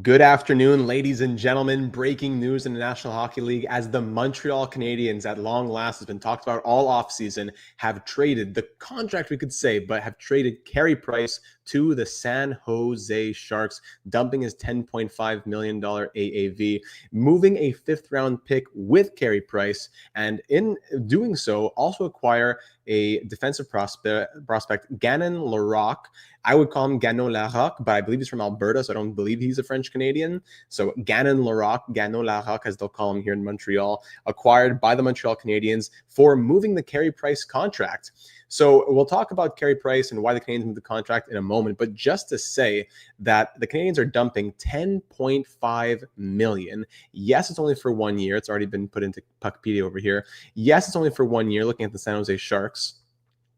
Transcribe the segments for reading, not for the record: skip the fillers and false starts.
Good afternoon, ladies and gentlemen. Breaking news in the National Hockey League as the Montreal Canadiens, at long last, has been talked about all offseason, have traded the contract, we could say, but have traded Carey Price to the San Jose Sharks, dumping his $10.5 million AAV, moving a fifth-round pick with Carey Price, and in doing so, also acquire a defensive prospect Gannon Laroque. I would call him Gannon Laroque, but I believe he's from Alberta, so I don't believe he's a French Canadian. So Gannon Laroque, Gannon Laroque, as they'll call him here in Montreal, acquired by the Montreal Canadiens for moving the Carey Price contract. So we'll talk about Carey Price and why the Canadiens moved the contract in a moment, but just to say that the Canadiens are dumping $10.5 million. Yes, it's only for 1 year. It's already been put into Puckpedia over here. Yes, it's only for 1 year, looking at the San Jose Sharks,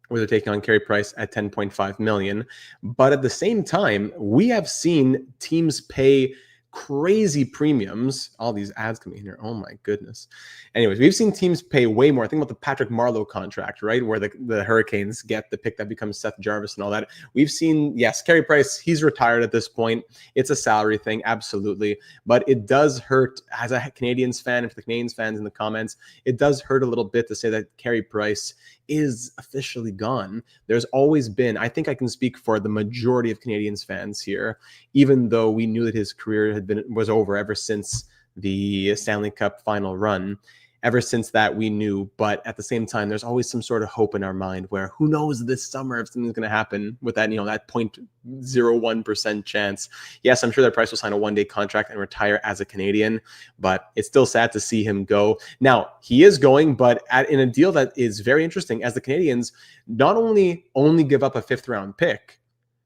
where they're taking on Carey Price at $10.5 million. But at the same time, we have seen teams pay crazy premiums. All these ads coming in here. Oh my goodness. Anyways, we've seen teams pay way more. Think about the Patrick Marleau contract, right? Where the Hurricanes get the pick that becomes Seth Jarvis and all that. We've seen, yes, Carey Price, he's retired at this point. It's a salary thing, absolutely. But it does hurt as a Canadiens fan, and for the Canadiens fans in the comments, it does hurt a little bit to say that Carey Price is officially gone. There's always been, I think I can speak for the majority of Canadiens fans here, even though we knew that his career was over ever since the Stanley Cup final run. Ever since that, we knew, but at the same time, there's always some sort of hope in our mind where who knows this summer if something's going to happen with that, that 0.01% chance. Yes, I'm sure that Price will sign a one-day contract and retire as a Canadian, but it's still sad to see him go. Now, he is going, but in a deal that is very interesting, as the Canadiens not only give up a fifth-round pick,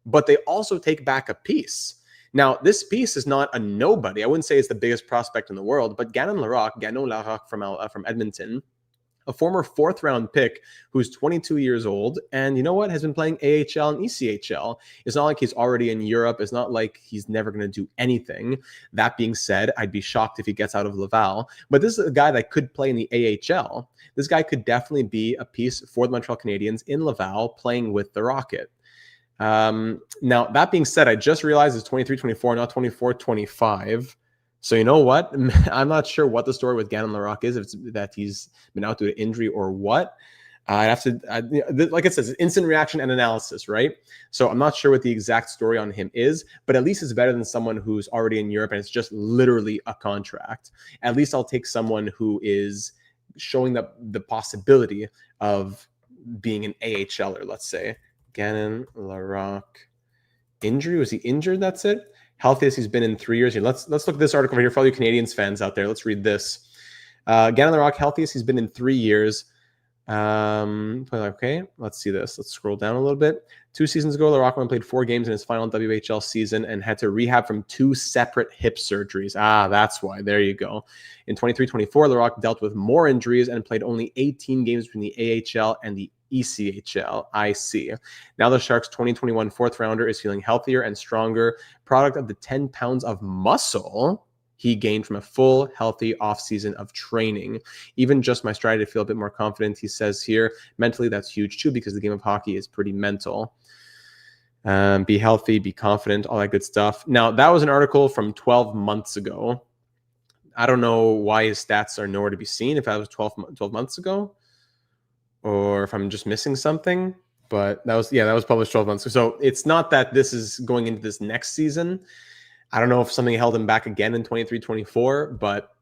but they also take back a piece. Now, this piece is not a nobody. I wouldn't say it's the biggest prospect in the world, but Gannon Laroque from Edmonton, a former fourth-round pick who's 22 years old, and you know what, has been playing AHL and ECHL. It's not like he's already in Europe. It's not like he's never going to do anything. That being said, I'd be shocked if he gets out of Laval. But this is a guy that could play in the AHL. This guy could definitely be a piece for the Montreal Canadiens in Laval playing with the Rocket. Now, that being said, I just realized it's 23-24, not 24-25. So you know what? I'm not sure what the story with Gannon Laroque is, if it's that he's been out due to injury or what. I'd have to, like it says, instant reaction and analysis, right? So I'm not sure what the exact story on him is, but at least it's better than someone who's already in Europe and it's just literally a contract. At least I'll take someone who is showing the possibility of being an AHLer, let's say. Gannon Laroque. Injury? Was he injured? That's it? Healthiest he's been in 3 years. Here, let's look at this article over here for all you Canadiens fans out there. Let's read this. Gannon Laroque, healthiest he's been in 3 years. Okay, let's see this. Let's scroll down a little bit. 2 seasons ago, Laroque played 4 games in his final WHL season and had to rehab from 2 separate hip surgeries. That's why. There you go. In 23-24, Laroque dealt with more injuries and played only 18 games between the AHL and the ECHL. I see. Now the Sharks' 2021 fourth rounder is feeling healthier and stronger, product of the 10 pounds of muscle he gained from a full, healthy offseason of training. Even just my stride to feel a bit more confident, he says here. Mentally, that's huge too, because the game of hockey is pretty mental. Be healthy, be confident, all that good stuff. Now, that was an article from 12 months ago. I don't know why his stats are nowhere to be seen, if that was 12 months ago, or if I'm just missing something. But that was published 12 months ago. So it's not that this is going into this next season. I don't know if something held him back again in 23-24, but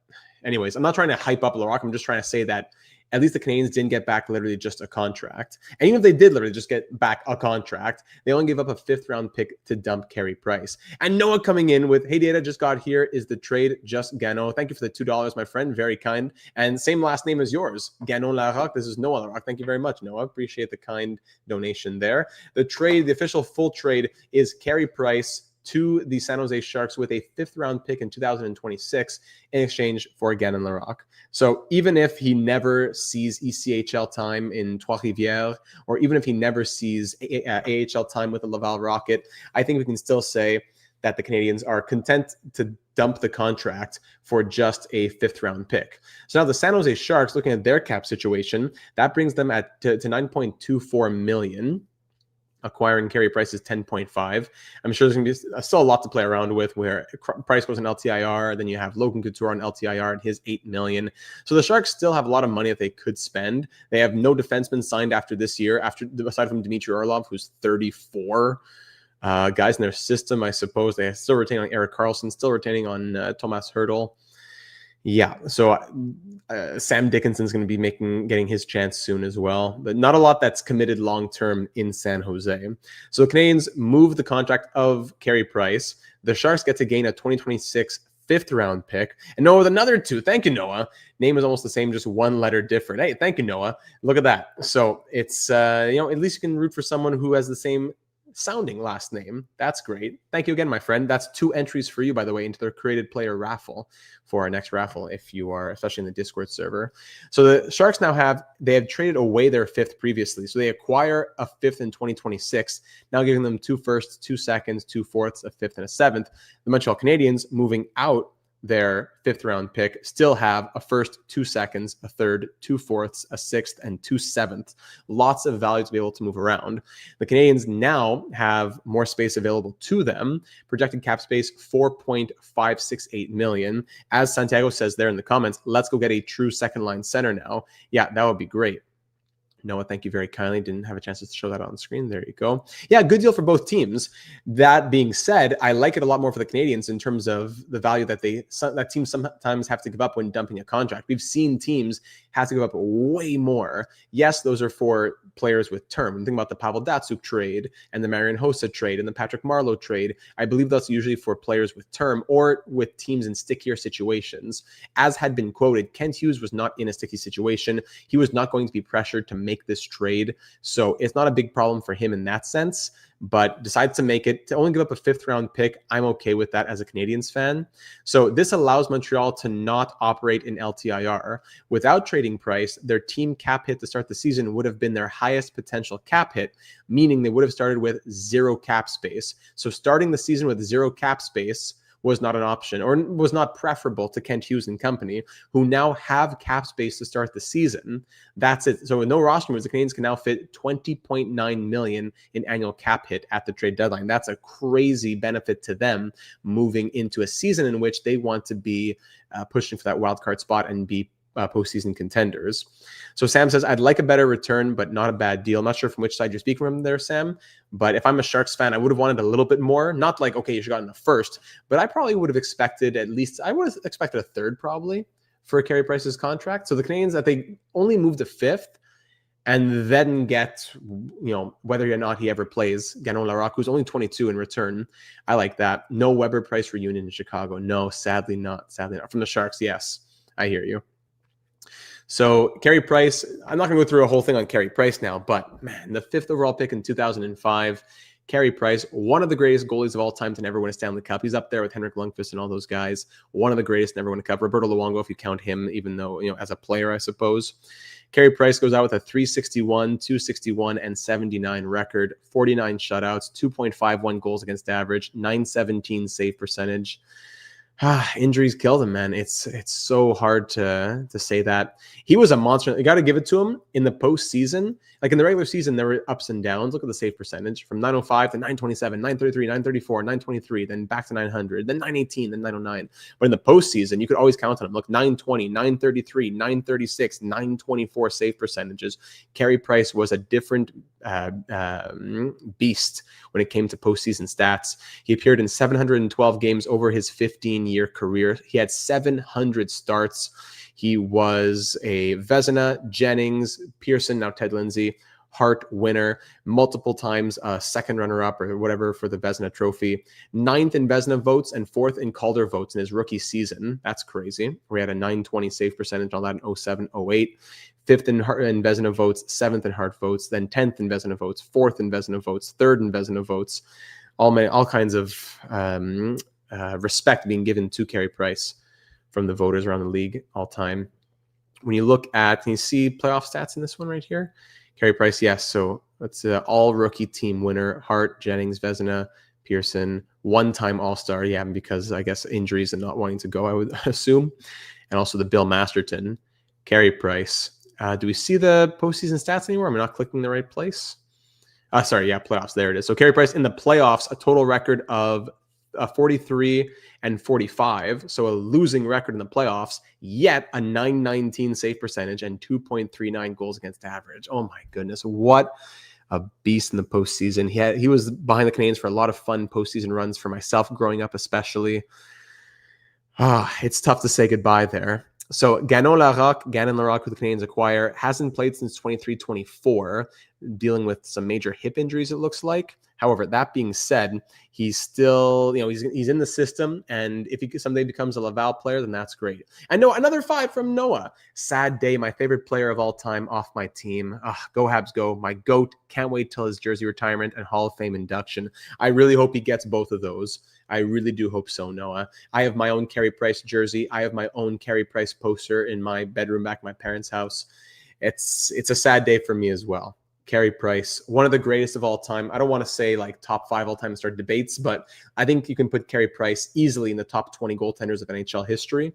anyways, I'm not trying to hype up Laroque. I'm just trying to say that at least the Canadiens didn't get back literally just a contract. And even if they did literally just get back a contract, they only gave up a fifth-round pick to dump Carey Price. And Noah coming in with, hey, data just got here. Is the trade just Gannon? Thank you for the $2, my friend. Very kind. And same last name as yours, Gannon Laroque. This is Noah Laroque. Thank you very much, Noah. Appreciate the kind donation there. The trade, the official full trade, is Carey Price to the San Jose Sharks with a fifth-round pick in 2026 in exchange for Gannon Laroque. So even if he never sees ECHL time in Trois-Rivières, or even if he never sees AHL time with the Laval Rocket, I think we can still say that the Canadiens are content to dump the contract for just a fifth-round pick. So now the San Jose Sharks, looking at their cap situation, that brings them to $9.24 million. acquiring Carey Price is 10.5. I'm sure there's going to be still a lot to play around with where Price goes on LTIR. Then you have Logan Couture on LTIR and his $8 million. So the Sharks still have a lot of money that they could spend. They have no defensemen signed after this year, aside from Dmitry Orlov, who's 34. Guys in their system, I suppose. They still retain on Erik Karlsson, still retaining on Thomas Hertl. Yeah, so Sam Dickinson's going to be getting his chance soon as well, but not a lot that's committed long-term in San Jose. So the Canadiens move the contract of Carey Price. The Sharks get to gain a 2026 fifth-round pick. And Noah with another 2. Thank you, Noah. Name is almost the same, just one letter different. Hey, thank you, Noah. Look at that. So it's, at least you can root for someone who has the same sounding last name. That's great. Thank you again, my friend. That's 2 entries for you, by the way, into their created player raffle for our next raffle, if you are, especially in the Discord server. So the Sharks now have traded away their 5th previously. So they acquire a 5th in 2026, now giving them 2 firsts, 2 seconds, 2 fourths, a 5th, and a 7th. The Montreal Canadiens, moving out their 5th round pick, still have a 1st, 2 seconds, a 3rd, 2 fourths, a 6th, and 2 sevenths. Lots of value to be able to move around. The Canadiens now have more space available to them. Projected cap space, $4.568 million. As Santiago says there in the comments, let's go get a true second line center now. Yeah, that would be great. Noah, thank you very kindly. Didn't have a chance to show that on the screen. There you go. Yeah, good deal for both teams. That being said, I like it a lot more for the Canadiens in terms of the value that teams sometimes have to give up when dumping a contract. We've seen teams have to give up way more. Yes, those are for players with term. Think about the Pavel Datsyuk trade and the Marian Hossa trade and the Patrick Marleau trade. I believe that's usually for players with term or with teams in stickier situations. As had been quoted, Kent Hughes was not in a sticky situation. He was not going to be pressured to make this trade. So it's not a big problem for him in that sense, but decides to make it, to only give up a 5th round pick. I'm okay with that as a Canadiens fan. So this allows Montreal to not operate in LTIR. Without trading Price, their team cap hit to start the season would have been their highest potential cap hit, meaning they would have started with 0 cap space. So starting the season with 0 cap space was not an option, or was not preferable to Kent Hughes and company, who now have cap space to start the season. That's it. So with no roster moves, the Canadiens can now fit $20.9 million in annual cap hit at the trade deadline. That's a crazy benefit to them moving into a season in which they want to be pushing for that wild card spot and be postseason contenders. So Sam says, I'd like a better return, but not a bad deal. I'm not sure from which side you're speaking from there, Sam, but if I'm a Sharks fan, I would have wanted a little bit more. Not like, okay, you should have gotten the 1st, but I probably would have expected I would have expected a 3rd probably for Carey Price's contract. So the Canadiens, that they only moved a 5th and then get, whether or not he ever plays, Gannon Laroque, who's only 22 in return. I like that. No Weber Price reunion in Chicago. No, sadly not. Sadly not. From the Sharks, yes. I hear you. So Carey Price, I'm not going to go through a whole thing on Carey Price now, but man, the 5th overall pick in 2005, Carey Price, one of the greatest goalies of all time to never win a Stanley Cup. He's up there with Henrik Lundqvist and all those guys. One of the greatest to never win a cup. Roberto Luongo, if you count him, even though, as a player, I suppose. Carey Price goes out with a 361, 261, and 79 record, 49 shutouts, 2.51 goals against average, 917 save percentage. Injuries killed him, man. It's so hard to say that. He was a monster. You got to give it to him in the postseason. Like in the regular season, there were ups and downs. Look at the save percentage from 905 to 927, 933, 934, 923, then back to 900, then 918, then 909. But in the postseason, you could always count on him. Look, 920, 933, 936, 924 save percentages. Carey Price was a different beast when it came to postseason stats. He appeared in 712 games over his 15-year career. He had 700 starts. He was a Vezina, Jennings, Pearson, now Ted Lindsay, Hart winner, multiple times second runner-up or whatever for the Vezina trophy, 9th in Vezina votes and 4th in Calder votes in his rookie season. That's crazy. We had a 920 save percentage on that in 07-08. 5th in Vezina votes, 7th in Hart votes, then 10th in Vezina votes, 4th in Vezina votes, 3rd in Vezina votes. All kinds of respect being given to Carey Price from the voters around the league all time. When you look at, can you see playoff stats in this one right here? Carey Price, yes. So that's an all rookie team winner. Hart, Jennings, Vezina, Pearson, one-time All-Star. Yeah, because I guess injuries and not wanting to go, I would assume. And also the Bill Masterton, Carey Price. Do we see the postseason stats anymore? I'm not clicking the right place. Playoffs. There it is. So Carey Price in the playoffs, a total record of 43 and 45. So a losing record in the playoffs, yet a 919 save percentage and 2.39 goals against average. Oh my goodness. What a beast in the postseason. He was behind the Canadiens for a lot of fun postseason runs for myself growing up, especially. It's tough to say goodbye there. So Gannon Laroque, who the Canadiens acquire, hasn't played since 23-24, dealing with some major hip injuries, it looks like. However, that being said, he's still, he's in the system, and if he someday becomes a Laval player, then that's great. And no, another 5 from Noah. Sad day, my favorite player of all time off my team. Go Habs, go. My GOAT. Can't wait till his jersey retirement and Hall of Fame induction. I really hope he gets both of those. I really do hope so, Noah. I have my own Carey Price jersey. I have my own Carey Price poster in my bedroom back at my parents' house. It's a sad day for me as well. Carey Price, one of the greatest of all time. I don't want to say like top 5 all-time start debates, but I think you can put Carey Price easily in the top 20 goaltenders of NHL history.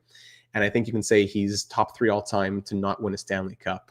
And I think you can say he's top 3 all-time to not win a Stanley Cup.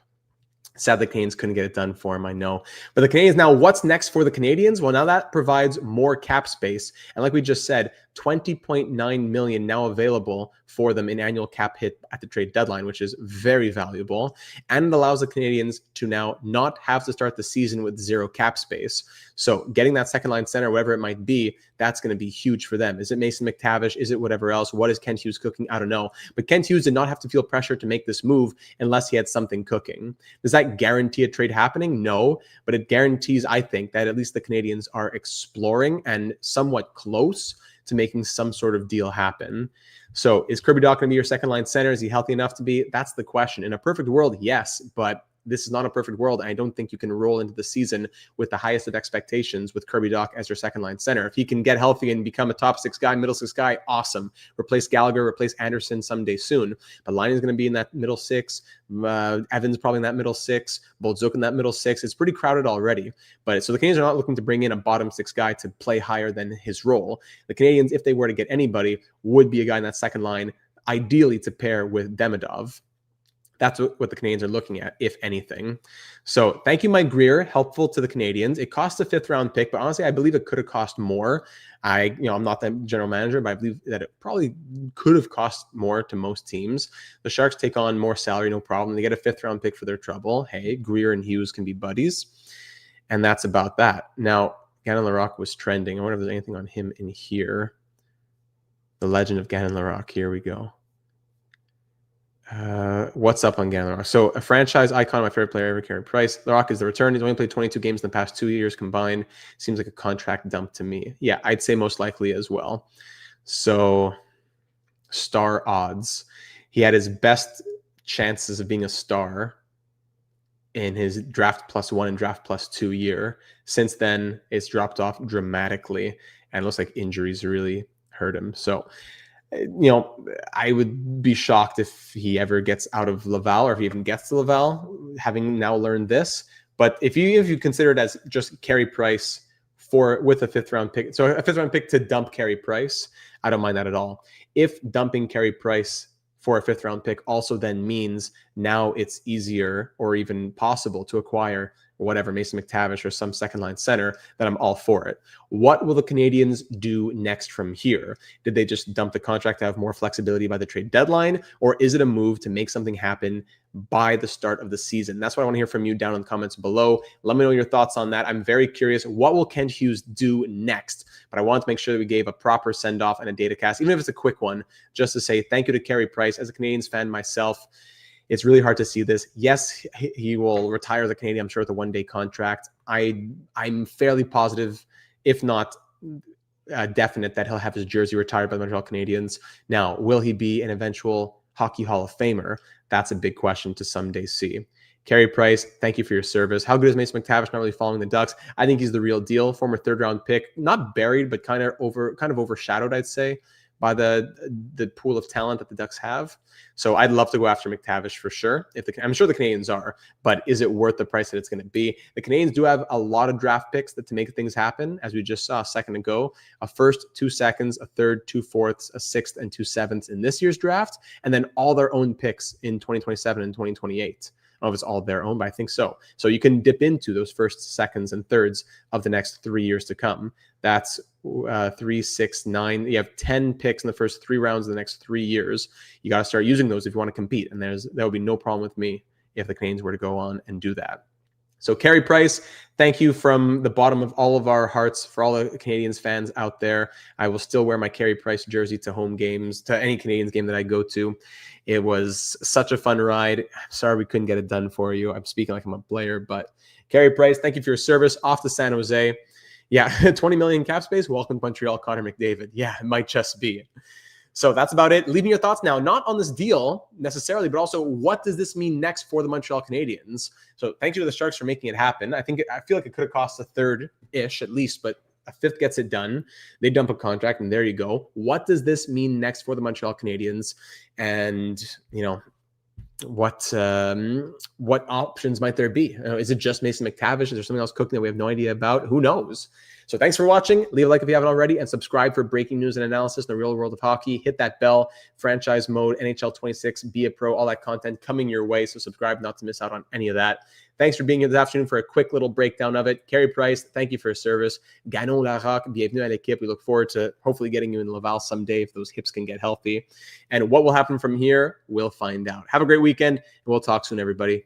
Sad the Canadiens couldn't get it done for him, I know. But the Canadiens now, what's next for the Canadiens? Well, now that provides more cap space. And like we just said, $20.9 million now available for them in annual cap hit at the trade deadline, which is very valuable. And it allows the Canadiens to now not have to start the season with 0 cap space. So getting that second line center, whatever it might be, that's going to be huge for them. Is it Mason McTavish? Is it whatever else? What is Kent Hughes cooking? I don't know. But Kent Hughes did not have to feel pressure to make this move unless he had something cooking. Does that guarantee a trade happening? No, but it guarantees, I think, that at least the Canadiens are exploring and somewhat close to making some sort of deal happen. So is Kirby Dach going to be your second line center? Is he healthy enough to be? That's the question. In a perfect world, yes, but this is not a perfect world. And I don't think you can roll into the season with the highest of expectations with Kirby Dach as your second line center. If he can get healthy and become a top 6 guy, middle 6 guy, awesome. Replace Gallagher, replace Anderson someday soon. But Line is going to be in that middle 6. Evans probably in that middle 6. Boldzuk in that middle 6. It's pretty crowded already. But so the Canadiens are not looking to bring in a bottom 6 guy to play higher than his role. The Canadiens, if they were to get anybody, would be a guy in that second line, ideally to pair with Demidov. That's what the Canadiens are looking at, if anything. So thank you, Mike Greer. Helpful to the Canadiens. It cost a 5th round pick, but honestly, I believe it could have cost more. I'm not the general manager, but I believe that it probably could have cost more to most teams. The Sharks take on more salary, no problem. They get a 5th round pick for their trouble. Hey, Greer and Hughes can be buddies. And that's about that. Now, Gannon Laroque was trending. I wonder if there's anything on him in here. The legend of Gannon Laroque. Here we go. What's up on Gannon Laroque? So a franchise icon, my favorite player ever, Carey Price. Laroque is the return. He's only played 22 games in the past 2 years combined. Seems like a contract dump to me. Yeah, I'd say most likely as well. So star odds. He had his best chances of being a star in his draft +1 and draft +2 year. Since then, it's dropped off dramatically, and it looks like injuries really hurt him. So I would be shocked if he ever gets out of Laval, or if he even gets to Laval, having now learned this. But if you consider it as just Carey Price with a 5th round pick, so a 5th round pick to dump Carey Price, I don't mind that at all. If dumping Carey Price for a 5th round pick also then means now it's easier or even possible to acquire whatever, Mason McTavish or some second line center, then I'm all for it. What will the Canadiens do next from here? Did they just dump the contract to have more flexibility by the trade deadline? Or is it a move to make something happen by the start of the season? That's what I want to hear from you down in the comments below. Let me know your thoughts on that. I'm very curious. What will Kent Hughes do next? But I wanted to make sure that we gave a proper send-off and a data cast, even if it's a quick one, just to say thank you to Carey Price. As a Canadiens fan myself, it's really hard to see this. Yes, he will retire the Canadian, I'm sure, with a 1-day contract. I'm fairly positive, if not definite, that he'll have his jersey retired by the Montreal Canadiens. Now, will he be an eventual Hockey Hall of Famer? That's a big question to someday see. Carey Price, thank you for your service. How good is Mason McTavish? Not really following the Ducks. I think he's the real deal. Former 3rd round pick, not buried, but kind of overshadowed, I'd say, by the pool of talent that the Ducks have. So I'd love to go after McTavish for sure. I'm sure the Canadiens are, but is it worth the price that it's going to be? The Canadiens do have a lot of draft picks to make things happen, as we just saw a second ago. A 1st, 2 seconds, a 3rd, 2 fourths, a 6th, and 2 7ths in this year's draft, and then all their own picks in 2027 and 2028. know if it's all their own, but I think so. So you can dip into those first, seconds, and thirds of the next 3 years to come. That's 3, 6, 9. You have 10 picks in the first 3 rounds of the next 3 years. You got to start using those if you want to compete. And there will be no problem with me if the Canadiens were to go on and do that. So Carey Price, thank you from the bottom of all of our hearts for all the Canadiens fans out there. I will still wear my Carey Price jersey to home games, to any Canadiens game that I go to. It was such a fun ride. I'm sorry we couldn't get it done for you. I'm speaking like I'm a player, but Carey Price, thank you for your service off to San Jose. Yeah, 20 million cap space. Welcome to Montreal, Connor McDavid. Yeah, it might just be. So that's about it. Leave me your thoughts now, not on this deal necessarily, but also what does this mean next for the Montreal Canadiens? So thank you to the Sharks for making it happen. I feel like it could have cost a third-ish at least, but a fifth gets it done. They dump a contract, and there you go. What does this mean next for the Montreal Canadiens? And, what options might there be? Is it just Mason McTavish? Is there something else cooking that we have no idea about? Who knows? So thanks for watching. Leave a like if you haven't already, and subscribe for breaking news and analysis in the real world of hockey. Hit that bell, franchise mode, NHL 26, be a pro, all that content coming your way. So subscribe not to miss out on any of that. Thanks for being here this afternoon for a quick little breakdown of it. Carey Price, thank you for your service. Gannon, Laroque, bienvenue à l'équipe. We look forward to hopefully getting you in Laval someday if those hips can get healthy. And what will happen from here, we'll find out. Have a great weekend, and we'll talk soon, everybody.